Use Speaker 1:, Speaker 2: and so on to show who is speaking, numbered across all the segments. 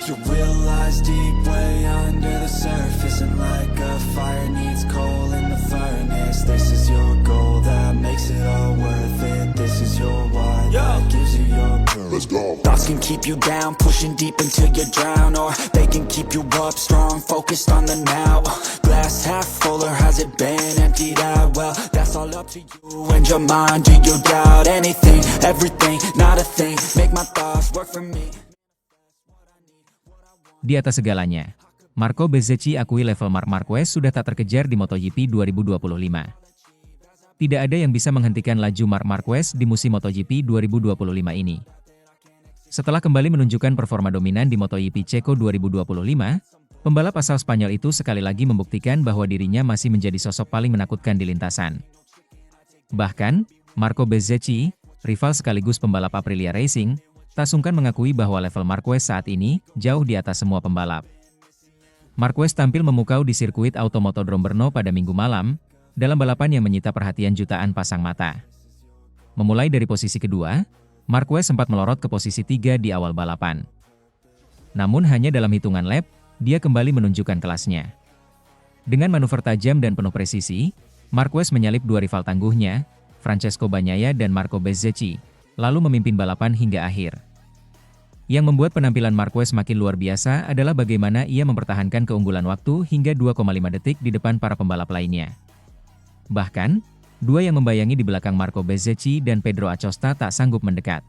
Speaker 1: You realize deep way under the surface, and like a fire needs coal in the furnace. This is your goal that makes it all worth it. This is your why that gives you your purpose. Let's go. Thoughts can keep you down, pushing deep until you drown, or they can keep you up strong, focused on the now. Glass half full, or has it been emptied out? Well, that's all up to you and your mind. Do you doubt anything, everything, not a thing? Make my thoughts work for me.
Speaker 2: Di atas segalanya, Marco Bezzecchi akui level Marc Marquez sudah tak terkejar di MotoGP 2025. Tidak ada yang bisa menghentikan laju Marc Marquez di musim MotoGP 2025 ini. Setelah kembali menunjukkan performa dominan di MotoGP Ceko 2025, pembalap asal Spanyol itu sekali lagi membuktikan bahwa dirinya masih menjadi sosok paling menakutkan di lintasan. Bahkan, Marco Bezzecchi, rival sekaligus pembalap Aprilia Racing, tak sungkan mengakui bahwa level Marquez saat ini jauh di atas semua pembalap. Marquez tampil memukau di sirkuit Automotodrome Brno pada Minggu malam, dalam balapan yang menyita perhatian jutaan pasang mata. Memulai dari posisi kedua, Marquez sempat melorot ke posisi 3 di awal balapan. Namun hanya dalam hitungan lap, dia kembali menunjukkan kelasnya. Dengan manuver tajam dan penuh presisi, Marquez menyalip dua rival tangguhnya, Francesco Bagnaia dan Marco Bezzecchi, lalu memimpin balapan hingga akhir. Yang membuat penampilan Marquez makin luar biasa adalah bagaimana ia mempertahankan keunggulan waktu hingga 2,5 detik di depan para pembalap lainnya. Bahkan, dua yang membayangi di belakang Marco Bezzecchi dan Pedro Acosta tak sanggup mendekat.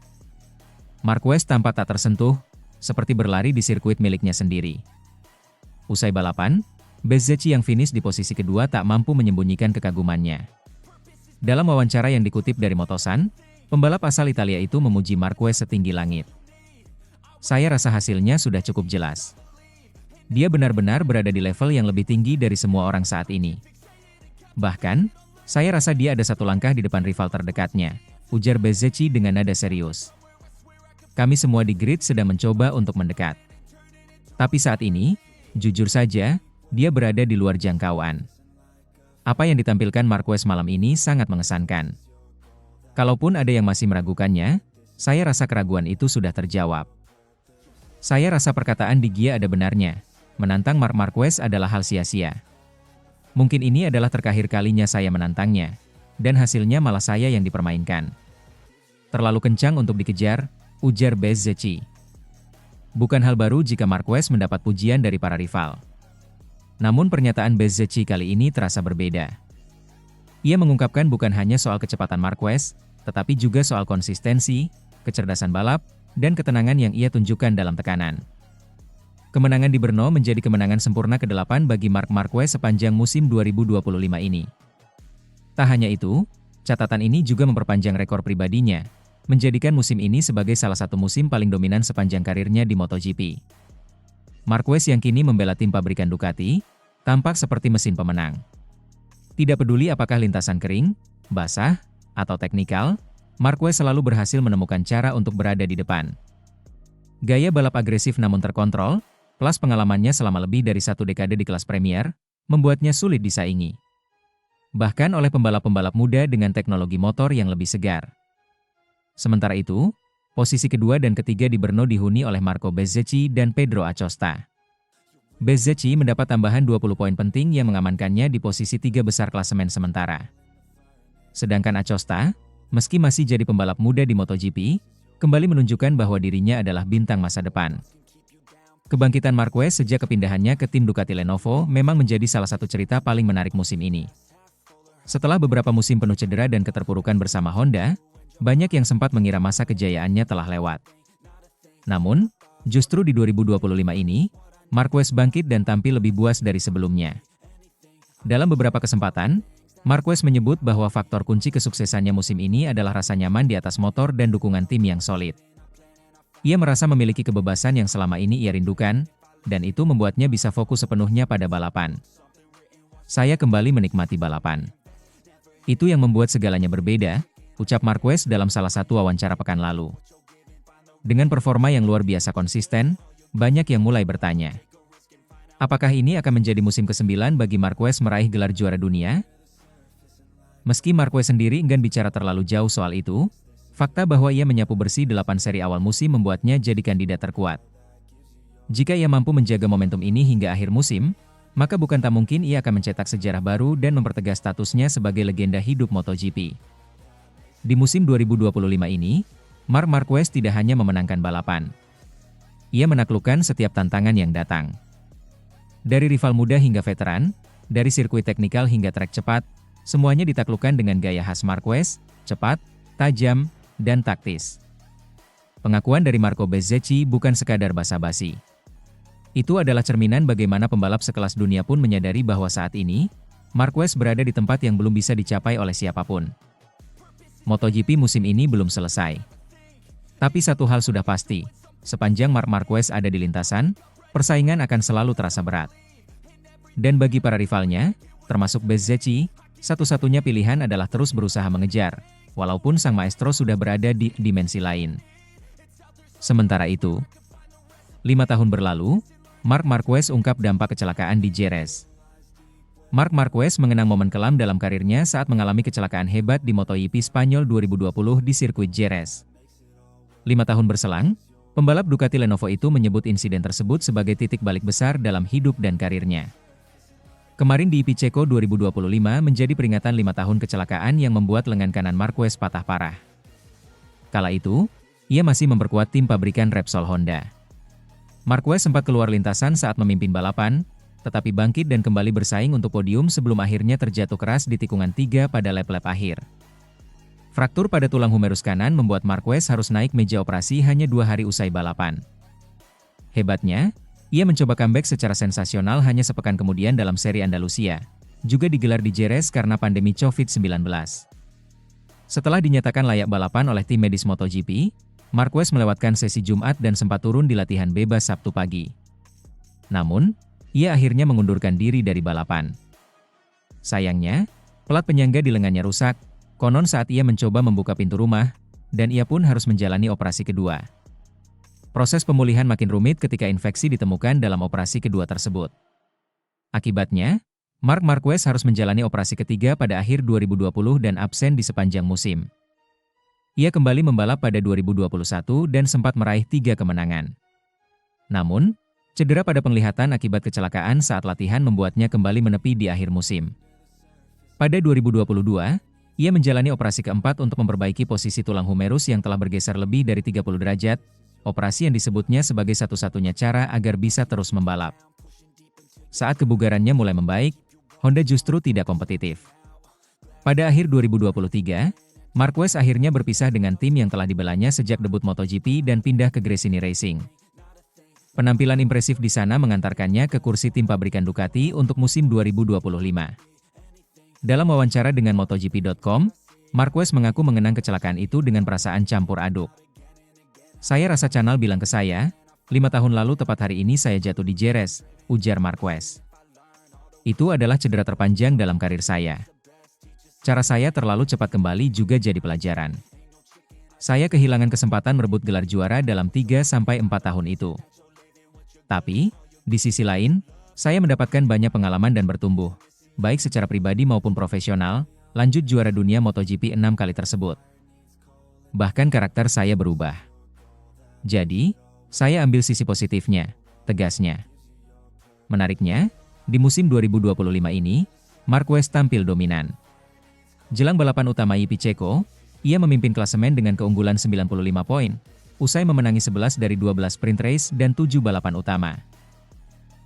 Speaker 2: Marquez tampak tak tersentuh, seperti berlari di sirkuit miliknya sendiri. Usai balapan, Bezzecchi yang finish di posisi kedua tak mampu menyembunyikan kekagumannya. Dalam wawancara yang dikutip dari Motosan, pembalap asal Italia itu memuji Marquez setinggi langit. Saya rasa hasilnya sudah cukup jelas. Dia benar-benar berada di level yang lebih tinggi dari semua orang saat ini. Bahkan, saya rasa dia ada satu langkah di depan rival terdekatnya, ujar Bezzecchi dengan nada serius. Kami semua di grid sedang mencoba untuk mendekat. Tapi saat ini, jujur saja, dia berada di luar jangkauan. Apa yang ditampilkan Marquez malam ini sangat mengesankan. Kalaupun ada yang masih meragukannya, saya rasa keraguan itu sudah terjawab. Saya rasa perkataan Di Gia ada benarnya, menantang Marc Marquez adalah hal sia-sia. Mungkin ini adalah terakhir kalinya saya menantangnya, dan hasilnya malah saya yang dipermainkan. Terlalu kencang untuk dikejar, ujar Bezzecchi. Bukan hal baru jika Marquez mendapat pujian dari para rival. Namun pernyataan Bezzecchi kali ini terasa berbeda. Ia mengungkapkan bukan hanya soal kecepatan Marquez, tetapi juga soal konsistensi, kecerdasan balap, dan ketenangan yang ia tunjukkan dalam tekanan. Kemenangan di Brno menjadi kemenangan sempurna ke-8 bagi Marc Marquez sepanjang musim 2025 ini. Tak hanya itu, catatan ini juga memperpanjang rekor pribadinya, menjadikan musim ini sebagai salah satu musim paling dominan sepanjang karirnya di MotoGP. Marquez yang kini membela tim pabrikan Ducati, tampak seperti mesin pemenang. Tidak peduli apakah lintasan kering, basah, atau teknikal, Marquez selalu berhasil menemukan cara untuk berada di depan. Gaya balap agresif namun terkontrol, plus pengalamannya selama lebih dari satu dekade di kelas Premier, membuatnya sulit disaingi. Bahkan oleh pembalap-pembalap muda dengan teknologi motor yang lebih segar. Sementara itu, posisi kedua dan ketiga di Brno dihuni oleh Marco Bezzecchi dan Pedro Acosta. Bezzecchi mendapat tambahan 20 poin penting yang mengamankannya di posisi 3 besar klasemen sementara. Sedangkan Acosta, meski masih jadi pembalap muda di MotoGP, kembali menunjukkan bahwa dirinya adalah bintang masa depan. Kebangkitan Marquez sejak kepindahannya ke tim Ducati Lenovo memang menjadi salah satu cerita paling menarik musim ini. Setelah beberapa musim penuh cedera dan keterpurukan bersama Honda, banyak yang sempat mengira masa kejayaannya telah lewat. Namun, justru di 2025 ini, Marquez bangkit dan tampil lebih buas dari sebelumnya. Dalam beberapa kesempatan, Marquez menyebut bahwa faktor kunci kesuksesannya musim ini adalah rasa nyaman di atas motor dan dukungan tim yang solid. Ia merasa memiliki kebebasan yang selama ini ia rindukan, dan itu membuatnya bisa fokus sepenuhnya pada balapan. Saya kembali menikmati balapan. Itu yang membuat segalanya berbeda, ucap Marquez dalam salah satu wawancara pekan lalu. Dengan performa yang luar biasa konsisten, banyak yang mulai bertanya. Apakah ini akan menjadi musim ke-9 bagi Marquez meraih gelar juara dunia? Meski Marquez sendiri enggan bicara terlalu jauh soal itu, fakta bahwa ia menyapu bersih 8 seri awal musim membuatnya jadi kandidat terkuat. Jika ia mampu menjaga momentum ini hingga akhir musim, maka bukan tak mungkin ia akan mencetak sejarah baru dan mempertegas statusnya sebagai legenda hidup MotoGP. Di musim 2025 ini, Marc Marquez tidak hanya memenangkan balapan. Ia menaklukkan setiap tantangan yang datang. Dari rival muda hingga veteran, dari sirkuit teknikal hingga trek cepat, semuanya ditaklukkan dengan gaya khas Marquez, cepat, tajam, dan taktis. Pengakuan dari Marco Bezzecchi bukan sekadar basa-basi. Itu adalah cerminan bagaimana pembalap sekelas dunia pun menyadari bahwa saat ini, Marquez berada di tempat yang belum bisa dicapai oleh siapapun. MotoGP musim ini belum selesai. Tapi satu hal sudah pasti, sepanjang Marc Marquez ada di lintasan, persaingan akan selalu terasa berat. Dan bagi para rivalnya, termasuk Bezzecchi, satu-satunya pilihan adalah terus berusaha mengejar, walaupun sang maestro sudah berada di dimensi lain. Sementara itu, 5 tahun berlalu, Marc Marquez ungkap dampak kecelakaan di Jerez. Marc Marquez mengenang momen kelam dalam karirnya saat mengalami kecelakaan hebat di MotoGP Spanyol 2020 di sirkuit Jerez. 5 tahun berselang, pembalap Ducati Lenovo itu menyebut insiden tersebut sebagai titik balik besar dalam hidup dan karirnya. Kemarin di IP Ceko 2025 menjadi peringatan 5 tahun kecelakaan yang membuat lengan kanan Marquez patah parah. Kala itu, ia masih memperkuat tim pabrikan Repsol Honda. Marquez sempat keluar lintasan saat memimpin balapan, tetapi bangkit dan kembali bersaing untuk podium sebelum akhirnya terjatuh keras di tikungan 3 pada lap-lap akhir. Fraktur pada tulang humerus kanan membuat Marquez harus naik meja operasi hanya 2 hari usai balapan. Hebatnya, ia mencoba comeback secara sensasional hanya sepekan kemudian dalam seri Andalusia, juga digelar di Jerez karena pandemi COVID-19. Setelah dinyatakan layak balapan oleh tim medis MotoGP, Marquez melewatkan sesi Jumat dan sempat turun di latihan bebas Sabtu pagi. Namun, ia akhirnya mengundurkan diri dari balapan. Sayangnya, pelat penyangga di lengannya rusak, konon saat ia mencoba membuka pintu rumah, dan ia pun harus menjalani operasi kedua. Proses pemulihan makin rumit ketika infeksi ditemukan dalam operasi kedua tersebut. Akibatnya, Marc Marquez harus menjalani operasi ketiga pada akhir 2020 dan absen di sepanjang musim. Ia kembali membalap pada 2021 dan sempat meraih 3 kemenangan. Namun, cedera pada penglihatan akibat kecelakaan saat latihan membuatnya kembali menepi di akhir musim. Pada 2022, ia menjalani operasi keempat untuk memperbaiki posisi tulang humerus yang telah bergeser lebih dari 30 derajat, operasi yang disebutnya sebagai satu-satunya cara agar bisa terus membalap. Saat kebugarannya mulai membaik, Honda justru tidak kompetitif. Pada akhir 2023, Marquez akhirnya berpisah dengan tim yang telah dibelanya sejak debut MotoGP dan pindah ke Gresini Racing. Penampilan impresif di sana mengantarkannya ke kursi tim pabrikan Ducati untuk musim 2025. Dalam wawancara dengan MotoGP.com, Marquez mengaku mengenang kecelakaan itu dengan perasaan campur aduk. "Saya rasa Canal bilang ke saya, 5 tahun lalu tepat hari ini saya jatuh di Jerez," ujar Marquez. "Itu adalah cedera terpanjang dalam karir saya. Cara saya terlalu cepat kembali juga jadi pelajaran. Saya kehilangan kesempatan merebut gelar juara dalam 3-4 tahun itu. Tapi, di sisi lain, saya mendapatkan banyak pengalaman dan bertumbuh, baik secara pribadi maupun profesional, lanjut juara dunia MotoGP 6 kali tersebut. Bahkan karakter saya berubah. Jadi, saya ambil sisi positifnya," tegasnya. Menariknya, di musim 2025 ini, Marquez tampil dominan. Jelang balapan utama IP Ceko, ia memimpin klasemen dengan keunggulan 95 poin, usai memenangi 11 dari 12 sprint race dan 7 balapan utama.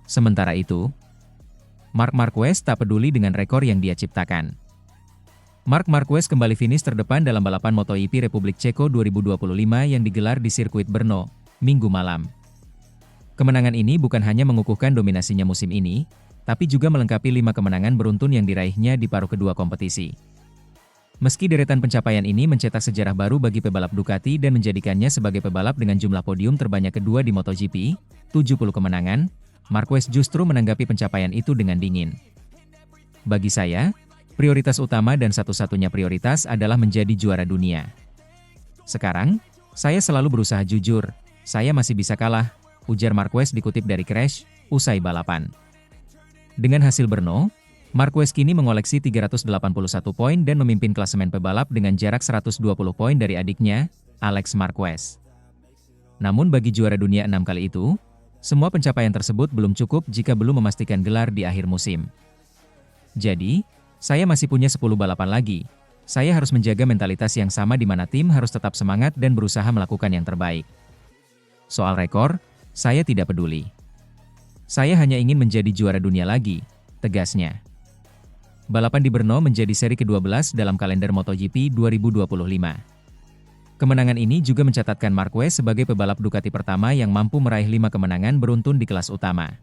Speaker 2: Sementara itu, Marc Marquez tak peduli dengan rekor yang dia ciptakan. Marc Marquez kembali finish terdepan dalam balapan MotoGP Republik Ceko 2025 yang digelar di sirkuit Brno, Minggu malam. Kemenangan ini bukan hanya mengukuhkan dominasinya musim ini, tapi juga melengkapi 5 kemenangan beruntun yang diraihnya di paruh kedua kompetisi. Meski deretan pencapaian ini mencetak sejarah baru bagi pebalap Ducati dan menjadikannya sebagai pebalap dengan jumlah podium terbanyak kedua di MotoGP, 70 kemenangan, Marquez justru menanggapi pencapaian itu dengan dingin. "Bagi saya, prioritas utama dan satu-satunya prioritas adalah menjadi juara dunia. Sekarang, saya selalu berusaha jujur, saya masih bisa kalah," ujar Marquez dikutip dari Crash, usai balapan. Dengan hasil Brno, Marquez kini mengoleksi 381 poin dan memimpin klasemen pebalap dengan jarak 120 poin dari adiknya, Alex Marquez. Namun bagi juara dunia 6 kali itu, Semua pencapaian tersebut belum cukup jika belum memastikan gelar di akhir musim. Jadi, saya masih punya 10 balapan lagi. Saya harus menjaga mentalitas yang sama di mana tim harus tetap semangat dan berusaha melakukan yang terbaik. Soal rekor, saya tidak peduli. Saya hanya ingin menjadi juara dunia lagi, tegasnya. Balapan di Brno menjadi seri ke-12 dalam kalender MotoGP 2025. Kemenangan ini juga mencatatkan Marquez sebagai pebalap Ducati pertama yang mampu meraih 5 kemenangan beruntun di kelas utama.